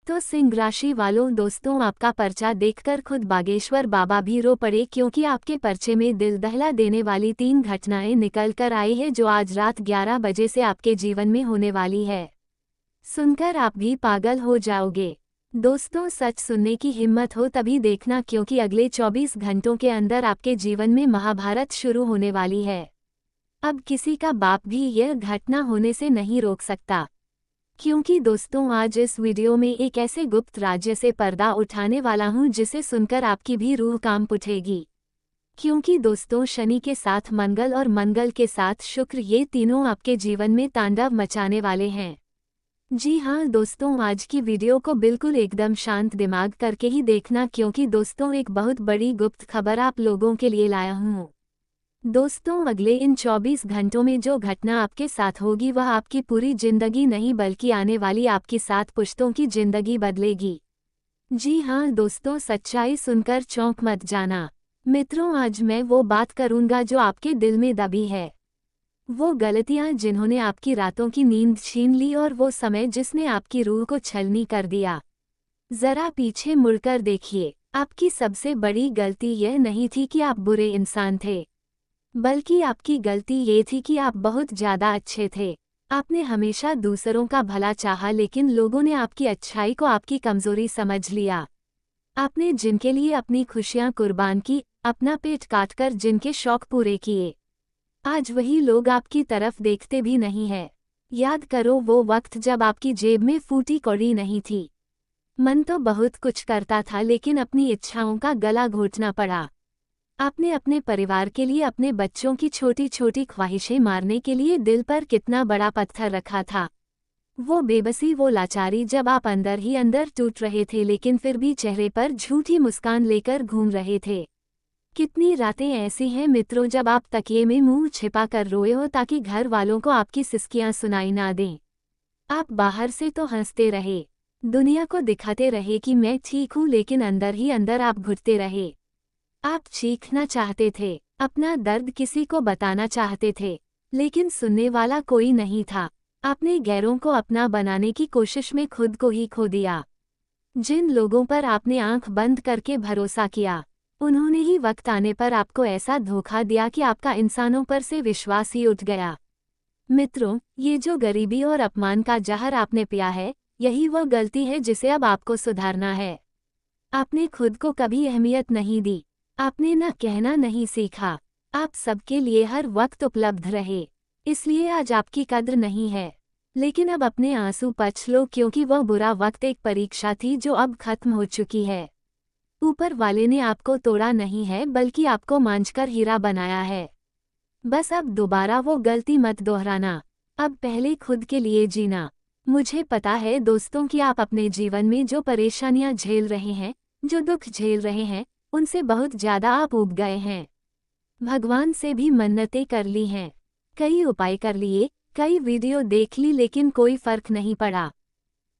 तो सिंह राशि वालों दोस्तों, आपका पर्चा देखकर खुद बागेश्वर बाबा भी रो पड़े, क्योंकि आपके पर्चे में दिल दहला देने वाली 3 घटनाएं निकल कर आई है जो आज रात 11 बजे से आपके जीवन में होने वाली है। सुनकर आप भी पागल हो जाओगे। दोस्तों, सच सुनने की हिम्मत हो तभी देखना, क्योंकि अगले 24 घंटों के अंदर आपके जीवन में महाभारत शुरू होने वाली है। अब किसी का बाप भी यह घटना होने से नहीं रोक सकता, क्योंकि दोस्तों आज इस वीडियो में एक ऐसे गुप्त राज्य से पर्दा उठाने वाला हूं जिसे सुनकर आपकी भी रूह कांप उठेगी। क्योंकि दोस्तों शनि के साथ मंगल और मंगल के साथ शुक्र, ये तीनों आपके जीवन में तांडव मचाने वाले हैं। जी हाँ दोस्तों, आज की वीडियो को बिल्कुल एकदम शांत दिमाग करके ही देखना, क्योंकि दोस्तों एक बहुत बड़ी गुप्त खबर आप लोगों के लिए लाया हूँ। दोस्तों अगले इन 24 घंटों में जो घटना आपके साथ होगी वह आपकी पूरी जिंदगी नहीं बल्कि आने वाली आपकी 7 पुश्तों की जिंदगी बदलेगी। जी हाँ दोस्तों, सच्चाई सुनकर चौंक मत जाना। मित्रों, आज मैं वो बात करूंगा जो आपके दिल में दबी है, वो गलतियां जिन्होंने आपकी रातों की नींद छीन ली, और वो समय जिसने आपकी रूह को छलनी कर दिया। जरा पीछे मुड़कर देखिए, आपकी सबसे बड़ी गलती यह नहीं थी कि आप बुरे इंसान थे, बल्कि आपकी गलती ये थी कि आप बहुत ज़्यादा अच्छे थे। आपने हमेशा दूसरों का भला चाहा, लेकिन लोगों ने आपकी अच्छाई को आपकी कमज़ोरी समझ लिया। आपने जिनके लिए अपनी खुशियां कुर्बान की, अपना पेट काटकर जिनके शौक पूरे किए, आज वही लोग आपकी तरफ देखते भी नहीं है। याद करो वो वक्त जब आपकी जेब में फूटी कौड़ी नहीं थी। मन तो बहुत कुछ करता था, लेकिन अपनी इच्छाओं का गला घोटना पड़ा। आपने अपने परिवार के लिए, अपने बच्चों की छोटी छोटी ख्वाहिशें मारने के लिए दिल पर कितना बड़ा पत्थर रखा था। वो बेबसी, वो लाचारी जब आप अंदर ही अंदर टूट रहे थे, लेकिन फिर भी चेहरे पर झूठी मुस्कान लेकर घूम रहे थे। कितनी रातें ऐसी हैं मित्रों जब आप तकिए में मुंह छिपा कर रोए हो ताकि घर वालों को आपकी सिसकियां सुनाई ना दें। आप बाहर से तो हंसते रहे, दुनिया को दिखाते रहे कि मैं ठीक हूँ, लेकिन अंदर ही अंदर आप घुटते रहे। आप चीखना चाहते थे, अपना दर्द किसी को बताना चाहते थे, लेकिन सुनने वाला कोई नहीं था। आपने गैरों को अपना बनाने की कोशिश में खुद को ही खो दिया। जिन लोगों पर आपने आंख बंद करके भरोसा किया, उन्होंने ही वक्त आने पर आपको ऐसा धोखा दिया कि आपका इंसानों पर से विश्वास ही उठ गया। मित्रों, ये जो गरीबी और अपमान का जहर आपने पिया है, यही वह गलती है जिसे अब आपको सुधारना है। आपने खुद को कभी अहमियत नहीं दी, आपने न कहना नहीं सीखा, आप सबके लिए हर वक्त उपलब्ध रहे, इसलिए आज आपकी कद्र नहीं है। लेकिन अब अपने आंसू पच लो, क्योंकि वह बुरा वक्त एक परीक्षा थी जो अब खत्म हो चुकी है। ऊपर वाले ने आपको तोड़ा नहीं है, बल्कि आपको मांझकर हीरा बनाया है। बस अब दोबारा वो गलती मत दोहराना। अब पहले खुद के लिए जीना। मुझे पता है दोस्तों कि आप अपने जीवन में जो परेशानियां झेल रहे हैं, जो दुख झेल रहे हैं, उनसे बहुत ज़्यादा आप ऊब गए हैं। भगवान से भी मन्नतें कर ली हैं, कई उपाय कर लिए, कई वीडियो देख ली, लेकिन कोई फर्क नहीं पड़ा।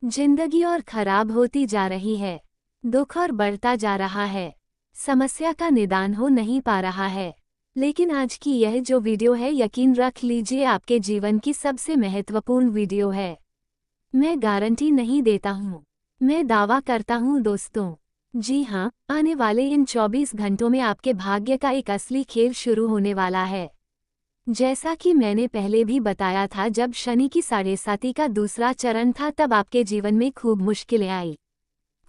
जिंदगी और खराब होती जा रही है, दुख और बढ़ता जा रहा है, समस्या का निदान हो नहीं पा रहा है। लेकिन आज की यह जो वीडियो है, यकीन रख लीजिए आपके जीवन की सबसे महत्वपूर्ण वीडियो है। मैं गारंटी नहीं देता हूँ, मैं दावा करता हूँ दोस्तों। जी हाँ, आने वाले इन 24 घंटों में आपके भाग्य का एक असली खेल शुरू होने वाला है। जैसा कि मैंने पहले भी बताया था, जब शनि की 7.5 का दूसरा चरण था तब आपके जीवन में खूब मुश्किलें आई,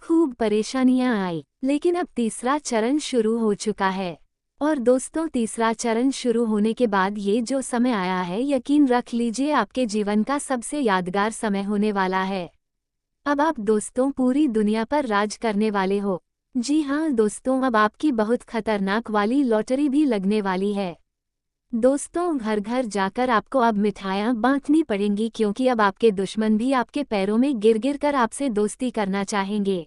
खूब परेशानियां आई, लेकिन अब तीसरा चरण शुरू हो चुका है। और दोस्तों, तीसरा चरण शुरू होने के बाद ये जो समय आया है, यकीन रख लीजिए आपके जीवन का सबसे यादगार समय होने वाला है। अब आप दोस्तों पूरी दुनिया पर राज करने वाले हो। जी हाँ दोस्तों, अब आपकी बहुत खतरनाक वाली लॉटरी भी लगने वाली है। दोस्तों, घर घर जाकर आपको अब मिठाइयाँ बांटनी पड़ेंगी, क्योंकि अब आपके दुश्मन भी आपके पैरों में गिर गिर कर आपसे दोस्ती करना चाहेंगे,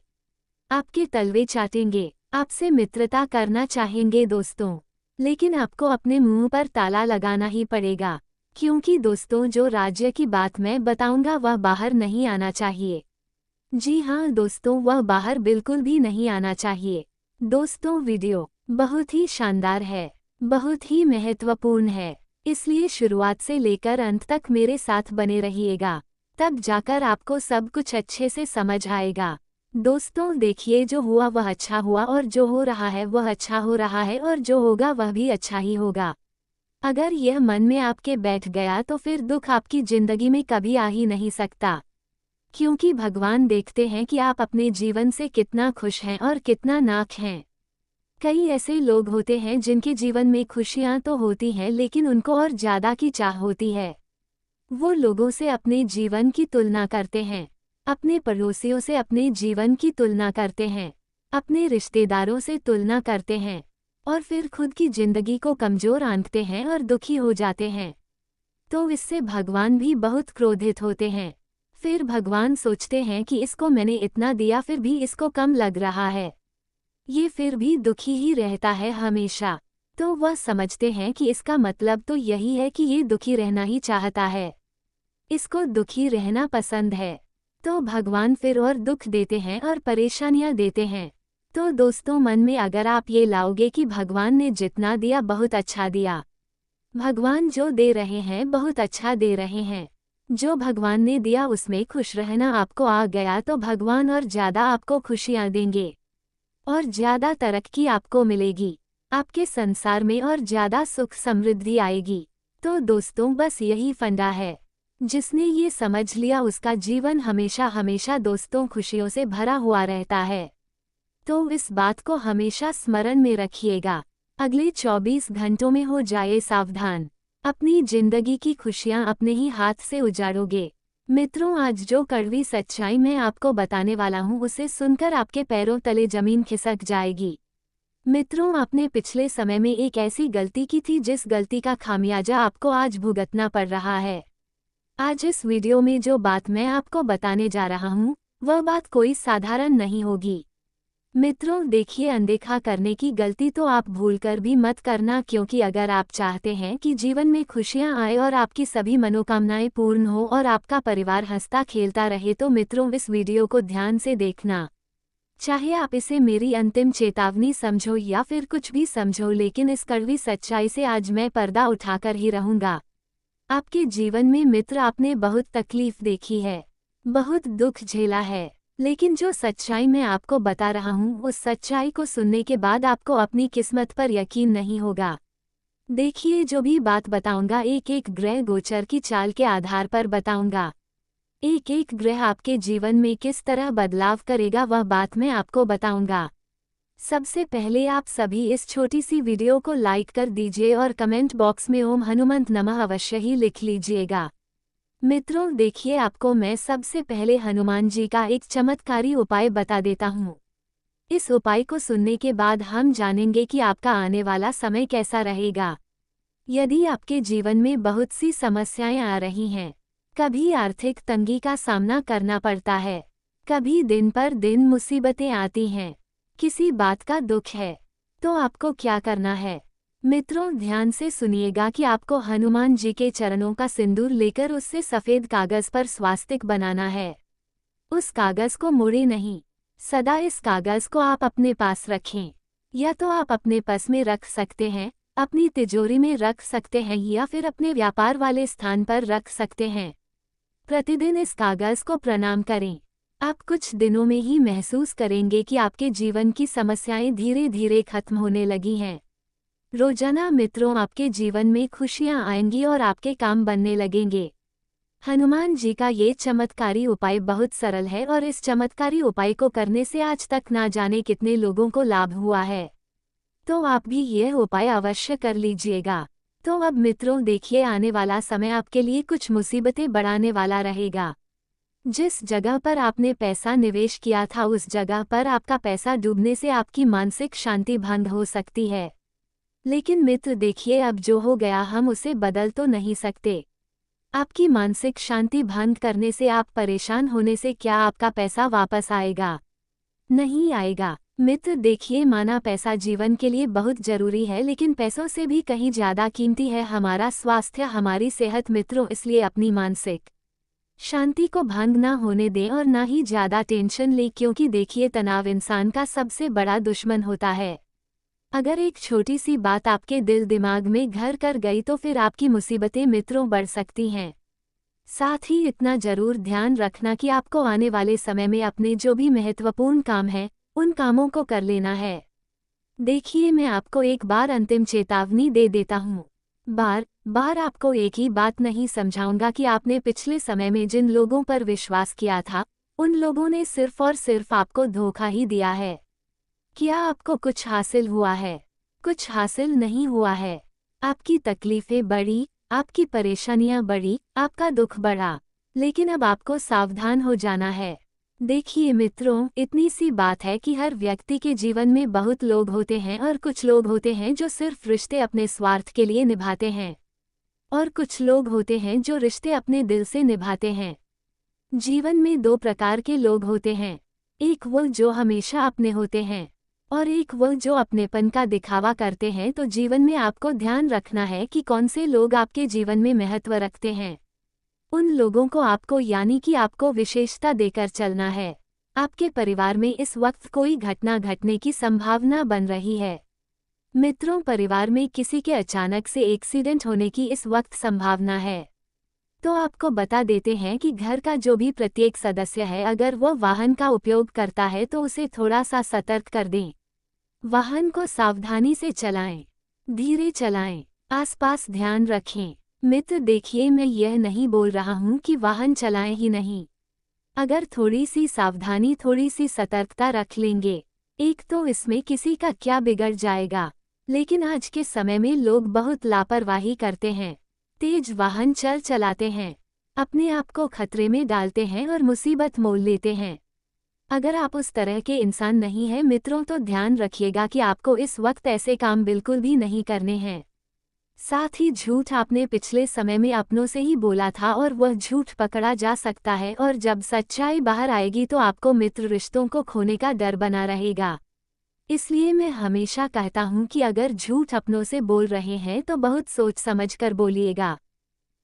आपके तलवे चाटेंगे, आपसे मित्रता करना चाहेंगे दोस्तों। लेकिन आपको अपने मुंह पर ताला लगाना ही पड़ेगा, क्योंकि दोस्तों जो राज्य की बात मैं बताऊंगा वह बाहर नहीं आना चाहिए। जी हाँ दोस्तों, वह बाहर बिल्कुल भी नहीं आना चाहिए। दोस्तों, वीडियो बहुत ही शानदार है, बहुत ही महत्वपूर्ण है, इसलिए शुरुआत से लेकर अंत तक मेरे साथ बने रहिएगा। तब जाकर आपको सब कुछ अच्छे से समझ आएगा। दोस्तों देखिए, जो हुआ वह अच्छा हुआ और जो हो रहा है वह अच्छा हो रहा है और जो होगा वह भी अच्छा ही होगा। अगर यह मन में आपके बैठ गया तो फिर दुख आपकी जिंदगी में कभी आ ही नहीं सकता, क्योंकि भगवान देखते हैं कि आप अपने जीवन से कितना खुश हैं और कितना नाख हैं। कई ऐसे लोग होते हैं जिनके जीवन में खुशियां तो होती हैं लेकिन उनको और ज़्यादा की चाह होती है। वो लोगों से अपने जीवन की तुलना करते हैं, अपने पड़ोसियों से अपने जीवन की तुलना करते हैं, अपने रिश्तेदारों से तुलना करते हैं और फिर खुद की जिंदगी को कमज़ोर आंकते हैं और दुखी हो जाते हैं। तो इससे भगवान भी बहुत क्रोधित होते हैं। फिर भगवान सोचते हैं कि इसको मैंने इतना दिया फिर भी इसको कम लग रहा है, ये फिर भी दुखी ही रहता है हमेशा। तो वह समझते हैं कि इसका मतलब तो यही है कि ये दुखी रहना ही चाहता है, इसको दुखी रहना पसंद है। तो भगवान फिर और दुख देते हैं और परेशानियां देते हैं। तो दोस्तों, मन में अगर आप ये लाओगे कि भगवान ने जितना दिया बहुत अच्छा दिया, भगवान जो दे रहे हैं बहुत अच्छा दे रहे हैं, जो भगवान ने दिया उसमें खुश रहना आपको आ गया, तो भगवान और ज़्यादा आपको खुशियाँ देंगे और ज़्यादा तरक्की आपको मिलेगी आपके संसार में और ज़्यादा सुख समृद्धि आएगी। तो दोस्तों, बस यही फंडा है। जिसने ये समझ लिया उसका जीवन हमेशा हमेशा दोस्तों खुशियों से भरा हुआ रहता है। तो इस बात को हमेशा स्मरण में रखिएगा। अगले 24 घंटों में हो जाए सावधान, अपनी जिंदगी की खुशियां अपने ही हाथ से उजाड़ोगे। मित्रों, आज जो कड़वी सच्चाई मैं आपको बताने वाला हूं उसे सुनकर आपके पैरों तले जमीन खिसक जाएगी। मित्रों, आपने पिछले समय में एक ऐसी गलती की थी जिस गलती का खामियाजा आपको आज भुगतना पड़ रहा है। आज इस वीडियो में जो बात मैं आपको बताने जा रहा हूँ वह बात कोई साधारण नहीं होगी। मित्रों देखिए, अनदेखा करने की गलती तो आप भूलकर भी मत करना, क्योंकि अगर आप चाहते हैं कि जीवन में खुशियां आए और आपकी सभी मनोकामनाएं पूर्ण हो और आपका परिवार हंसता खेलता रहे, तो मित्रों इस वीडियो को ध्यान से देखना। चाहे आप इसे मेरी अंतिम चेतावनी समझो या फिर कुछ भी समझो, लेकिन इस कड़वी सच्चाई से आज मैं पर्दा उठाकर ही रहूंगा। आपके जीवन में मित्र आपने बहुत तकलीफ देखी है, बहुत दुख झेला है, लेकिन जो सच्चाई मैं आपको बता रहा हूँ उस सच्चाई को सुनने के बाद आपको अपनी किस्मत पर यकीन नहीं होगा। देखिए, जो भी बात बताऊंगा एक एक ग्रह गोचर की चाल के आधार पर बताऊंगा। एक एक ग्रह आपके जीवन में किस तरह बदलाव करेगा वह बात मैं आपको बताऊंगा। सबसे पहले आप सभी इस छोटी सी वीडियो को लाइक कर दीजिए और कमेंट बॉक्स में ओम हनुमंत नमः अवश्य ही लिख लीजिएगा। मित्रों देखिए, आपको मैं सबसे पहले हनुमान जी का एक चमत्कारी उपाय बता देता हूँ। इस उपाय को सुनने के बाद हम जानेंगे कि आपका आने वाला समय कैसा रहेगा। यदि आपके जीवन में बहुत सी समस्याएं आ रही हैं, कभी आर्थिक तंगी का सामना करना पड़ता है, कभी दिन पर दिन मुसीबतें आती हैं, किसी बात का दुख है, तो आपको क्या करना है? मित्रों ध्यान से सुनिएगा कि आपको हनुमान जी के चरणों का सिंदूर लेकर उससे सफ़ेद कागज़ पर स्वास्तिक बनाना है। उस कागज़ को मोड़े नहीं, सदा इस कागज़ को आप अपने पास रखें। या तो आप अपने पर्स में रख सकते हैं, अपनी तिजोरी में रख सकते हैं या फिर अपने व्यापार वाले स्थान पर रख सकते हैं। प्रतिदिन इस कागज़ को प्रणाम करें। आप कुछ दिनों में ही महसूस करेंगे कि आपके जीवन की समस्याएं धीरे धीरे खत्म होने लगी हैं। रोजाना मित्रों आपके जीवन में खुशियां आएंगी और आपके काम बनने लगेंगे। हनुमान जी का ये चमत्कारी उपाय बहुत सरल है और इस चमत्कारी उपाय को करने से आज तक ना जाने कितने लोगों को लाभ हुआ है। तो आप भी यह उपाय अवश्य कर लीजिएगा। तो अब मित्रों देखिए, आने वाला समय आपके लिए कुछ मुसीबतें बढ़ाने वाला रहेगा। जिस जगह पर आपने पैसा निवेश किया था उस जगह पर आपका पैसा डूबने से आपकी मानसिक शांति भंग हो सकती है। लेकिन मित्र देखिए, अब जो हो गया हम उसे बदल तो नहीं सकते। आपकी मानसिक शांति भंग करने से, आप परेशान होने से क्या आपका पैसा वापस आएगा? नहीं आएगा। मित्र देखिए, माना पैसा जीवन के लिए बहुत जरूरी है, लेकिन पैसों से भी कहीं ज़्यादा कीमती है हमारा स्वास्थ्य, हमारी सेहत। मित्रों इसलिए अपनी मानसिक शांति को भंग ना होने दें और ना ही ज़्यादा टेंशन लें, क्योंकि देखिए तनाव इंसान का सबसे बड़ा दुश्मन होता है। अगर एक छोटी सी बात आपके दिल दिमाग में घर कर गई तो फिर आपकी मुसीबतें मित्रों बढ़ सकती हैं। साथ ही इतना जरूर ध्यान रखना कि आपको आने वाले समय में अपने जो भी महत्वपूर्ण काम है उन कामों को कर लेना है। देखिए, मैं आपको एक बार अंतिम चेतावनी दे देता हूँ। बार बार आपको एक ही बात नहीं समझाऊंगा कि आपने पिछले समय में जिन लोगों पर विश्वास किया था उन लोगों ने सिर्फ और सिर्फ आपको धोखा ही दिया है। क्या आपको कुछ हासिल हुआ है? कुछ हासिल नहीं हुआ है। आपकी तकलीफें बढ़ी, आपकी परेशानियां बढ़ी, आपका दुख बढ़ा, लेकिन अब आपको सावधान हो जाना है। देखिए मित्रों, इतनी सी बात है कि हर व्यक्ति के जीवन में बहुत लोग होते हैं और कुछ लोग होते हैं जो सिर्फ रिश्ते अपने स्वार्थ के लिए निभाते हैं, और कुछ लोग होते हैं जो रिश्ते अपने दिल से निभाते हैं। जीवन में दो प्रकार के लोग होते हैं, एक वो जो हमेशा अपने होते हैं और एक वो जो अपनेपन का दिखावा करते हैं। तो जीवन में आपको ध्यान रखना है कि कौन से लोग आपके जीवन में महत्व रखते हैं। उन लोगों को आपको यानी कि आपको विशेषता देकर चलना है। आपके परिवार में इस वक्त कोई घटना घटने की संभावना बन रही है। मित्रों, परिवार में किसी के अचानक से एक्सीडेंट होने की इस वक्त संभावना है। तो आपको बता देते हैं कि घर का जो भी प्रत्येक सदस्य है, अगर वो वाहन का उपयोग करता है तो उसे थोड़ा सा सतर्क कर दें। वाहन को सावधानी से चलाएं, धीरे चलाएं, आसपास ध्यान रखें। मित्र देखिए, मैं यह नहीं बोल रहा हूँ कि वाहन चलाएं ही नहीं। अगर थोड़ी सी सावधानी, थोड़ी सी सतर्कता रख लेंगे, एक तो इसमें किसी का क्या बिगड़ जाएगा। लेकिन आज के समय में लोग बहुत लापरवाही करते हैं, तेज वाहन चलाते हैं, अपने आप को खतरे में डालते हैं और मुसीबत मोल लेते हैं। अगर आप उस तरह के इंसान नहीं हैं मित्रों, तो ध्यान रखिएगा कि आपको इस वक्त ऐसे काम बिल्कुल भी नहीं करने हैं। साथ ही झूठ आपने पिछले समय में अपनों से ही बोला था और वह झूठ पकड़ा जा सकता है, और जब सच्चाई बाहर आएगी तो आपको मित्र रिश्तों को खोने का डर बना रहेगा। इसलिए मैं हमेशा कहता हूँ कि अगर झूठ अपनों से बोल रहे हैं तो बहुत सोच समझ कर बोलिएगा।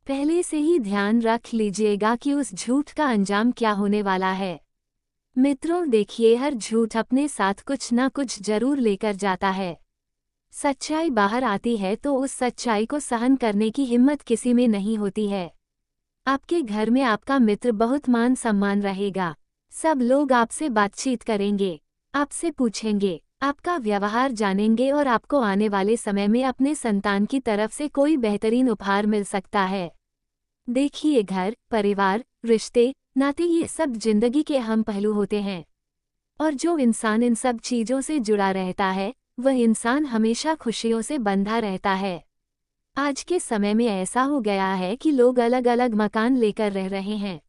पहले से ही ध्यान रख लीजिएगा कि उस झूठ का अंजाम क्या होने वाला है। मित्रों देखिए, हर झूठ अपने साथ कुछ ना कुछ जरूर लेकर जाता है। सच्चाई बाहर आती है तो उस सच्चाई को सहन करने की हिम्मत किसी में नहीं होती है। आपके घर में आपका मित्र बहुत मान सम्मान रहेगा। सब लोग आपसे बातचीत करेंगे, आपसे पूछेंगे, आपका व्यवहार जानेंगे और आपको आने वाले समय में अपने संतान की तरफ से कोई बेहतरीन उपहार मिल सकता है। देखिए, घर, परिवार, रिश्ते, नाते, ये सब जिंदगी के अहम पहलू होते हैं, और जो इंसान इन सब चीजों से जुड़ा रहता है वह इंसान हमेशा खुशियों से बंधा रहता है। आज के समय में ऐसा हो गया है कि लोग अलग अलग मकान लेकर रह रहे हैं।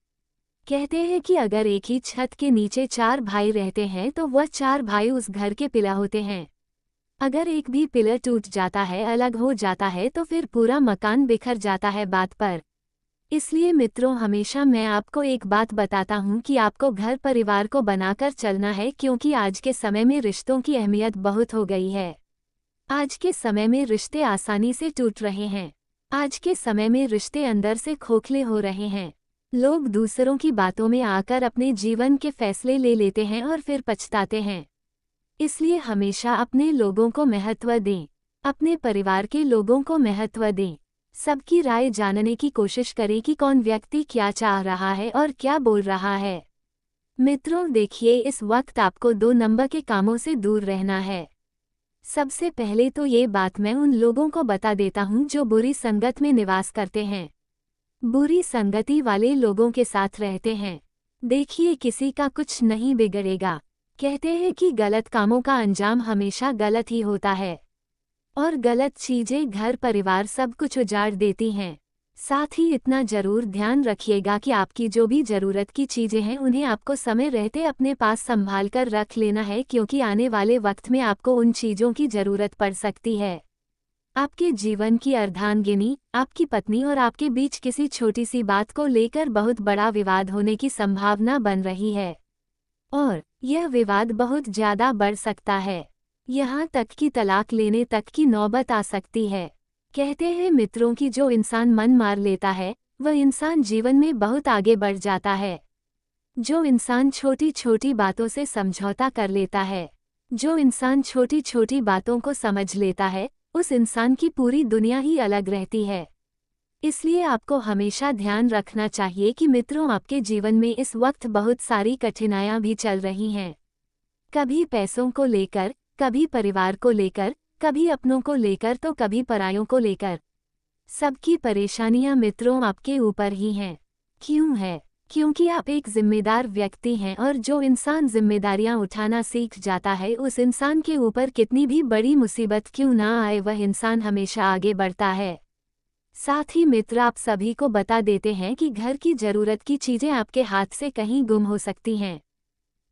कहते हैं कि अगर एक ही छत के नीचे 4 भाई रहते हैं तो वह 4 भाई उस घर के पिलर होते हैं। अगर एक भी पिलर टूट जाता है, अलग हो जाता है, तो फिर पूरा मकान बिखर जाता है बात पर। इसलिए मित्रों, हमेशा मैं आपको एक बात बताता हूँ कि आपको घर परिवार को बनाकर चलना है, क्योंकि आज के समय में रिश्तों की अहमियत बहुत हो गई है। आज के समय में रिश्ते आसानी से टूट रहे हैं। आज के समय में रिश्ते अंदर से खोखले हो रहे हैं। लोग दूसरों की बातों में आकर अपने जीवन के फैसले ले लेते हैं और फिर पछताते हैं। इसलिए हमेशा अपने लोगों को महत्व दें, अपने परिवार के लोगों को महत्व दें। सबकी राय जानने की कोशिश करें कि कौन व्यक्ति क्या चाह रहा है और क्या बोल रहा है। मित्रों देखिए, इस वक्त आपको 2 नंबर के कामों से दूर रहना है। सबसे पहले तो ये बात मैं उन लोगों को बता देता हूँ जो बुरी संगत में निवास करते हैं, बुरी संगति वाले लोगों के साथ रहते हैं। देखिए, किसी का कुछ नहीं बिगड़ेगा। कहते हैं कि गलत कामों का अंजाम हमेशा गलत ही होता है, और गलत चीजें घर परिवार सब कुछ उजाड़ देती हैं। साथ ही इतना जरूर ध्यान रखिएगा कि आपकी जो भी जरूरत की चीजें हैं उन्हें आपको समय रहते अपने पास संभाल कर रख लेना है, क्योंकि आने वाले वक्त में आपको उन चीजों की जरूरत पड़ सकती है। आपके जीवन की अर्धांगिनी, आपकी पत्नी और आपके बीच किसी छोटी सी बात को लेकर बहुत बड़ा विवाद होने की संभावना बन रही है, और यह विवाद बहुत ज्यादा बढ़ सकता है। यहाँ तक कि तलाक लेने तक की नौबत आ सकती है। कहते हैं मित्रों कि जो इंसान मन मार लेता है वह इंसान जीवन में बहुत आगे बढ़ जाता है। जो इंसान छोटी छोटी बातों से समझौता कर लेता है, जो इंसान छोटी छोटी बातों को समझ लेता है, उस इंसान की पूरी दुनिया ही अलग रहती है। इसलिए आपको हमेशा ध्यान रखना चाहिए कि मित्रों, आपके जीवन में इस वक्त बहुत सारी कठिनाइयां भी चल रही हैं। कभी पैसों को लेकर, कभी परिवार को लेकर, कभी अपनों को लेकर तो कभी परायों को लेकर। सबकी परेशानियां मित्रों आपके ऊपर ही हैं। क्यों है? क्योंकि आप एक जिम्मेदार व्यक्ति हैं, और जो इंसान जिम्मेदारियां उठाना सीख जाता है, उस इंसान के ऊपर कितनी भी बड़ी मुसीबत क्यों ना आए, वह इंसान हमेशा आगे बढ़ता है। साथ ही मित्र, आप सभी को बता देते हैं कि घर की जरूरत की चीजें आपके हाथ से कहीं गुम हो सकती हैं।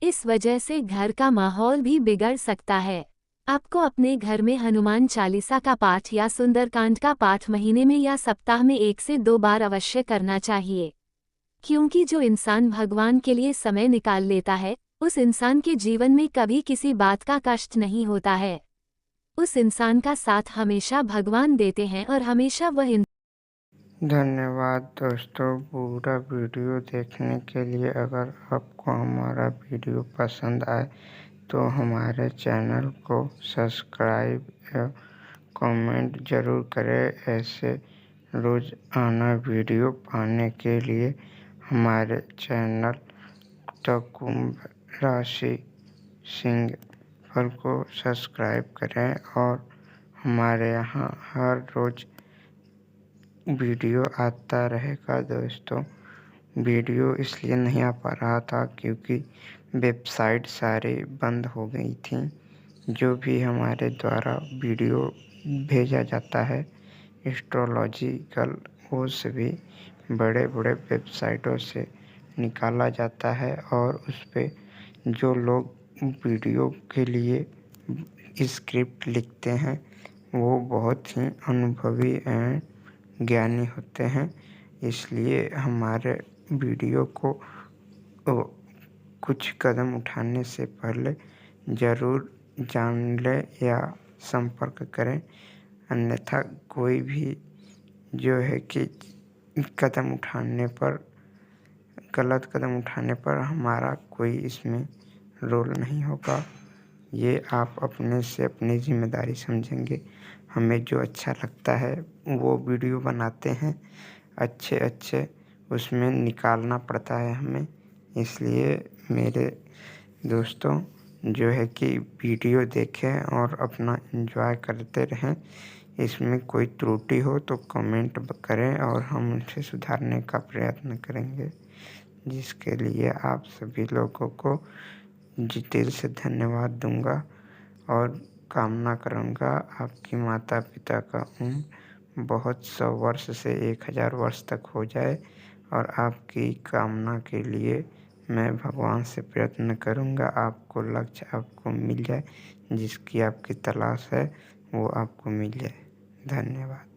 इस वजह से घर का माहौल भी बिगड़ सकता है। आपको अपने घर में हनुमान चालीसा का पाठ या सुंदरकांड का पाठ महीने में या सप्ताह में 1 से 2 बार अवश्य करना चाहिए। क्योंकि जो इंसान भगवान के लिए समय निकाल लेता है, उस इंसान के जीवन में कभी किसी बात का कष्ट नहीं होता है। उस इंसान का साथ हमेशा भगवान देते हैं, और हमेशा वह धन्यवाद दोस्तों पूरा वीडियो देखने के लिए। अगर आपको हमारा वीडियो पसंद आए तो हमारे चैनल को सब्सक्राइब या कमेंट ज़रूर करें। ऐसे रोज़ाना वीडियो पाने के लिए हमारे चैनल द कुंभ राशि सिंह पर को सब्सक्राइब करें। और हमारे यहाँ हर रोज़ वीडियो आता रहेगा दोस्तों। वीडियो इसलिए नहीं आ पा रहा था क्योंकि वेबसाइट सारी बंद हो गई थी। जो भी हमारे द्वारा वीडियो भेजा जाता है एस्ट्रोलॉजिकल, वो सभी बड़े बड़े वेबसाइटों से निकाला जाता है, और उस पे जो लोग वीडियो के लिए स्क्रिप्ट लिखते हैं वो बहुत ही अनुभवी एंड ज्ञानी होते हैं। इसलिए हमारे वीडियो को कुछ कदम उठाने से पहले ज़रूर जान लें या संपर्क करें। अन्यथा कोई भी जो है कि गलत कदम उठाने पर हमारा कोई इसमें रोल नहीं होगा। ये आप अपने से अपनी जिम्मेदारी समझेंगे। हमें जो अच्छा लगता है वो वीडियो बनाते हैं, अच्छे उसमें निकालना पड़ता है हमें। इसलिए मेरे दोस्तों जो है कि वीडियो देखें और अपना एंजॉय करते रहें। इसमें कोई त्रुटि हो तो कमेंट करें और हम उसे सुधारने का प्रयत्न करेंगे, जिसके लिए आप सभी लोगों को दिल से धन्यवाद दूंगा। और कामना करूंगा आपकी माता पिता का उम्र बहुत 100 वर्ष से 1000 वर्ष तक हो जाए। और आपकी कामना के लिए मैं भगवान से प्रयत्न करूंगा आपको लक्ष्य आपको मिल जाए, जिसकी आपकी तलाश है वो आपको मिल जाए। धन्यवाद।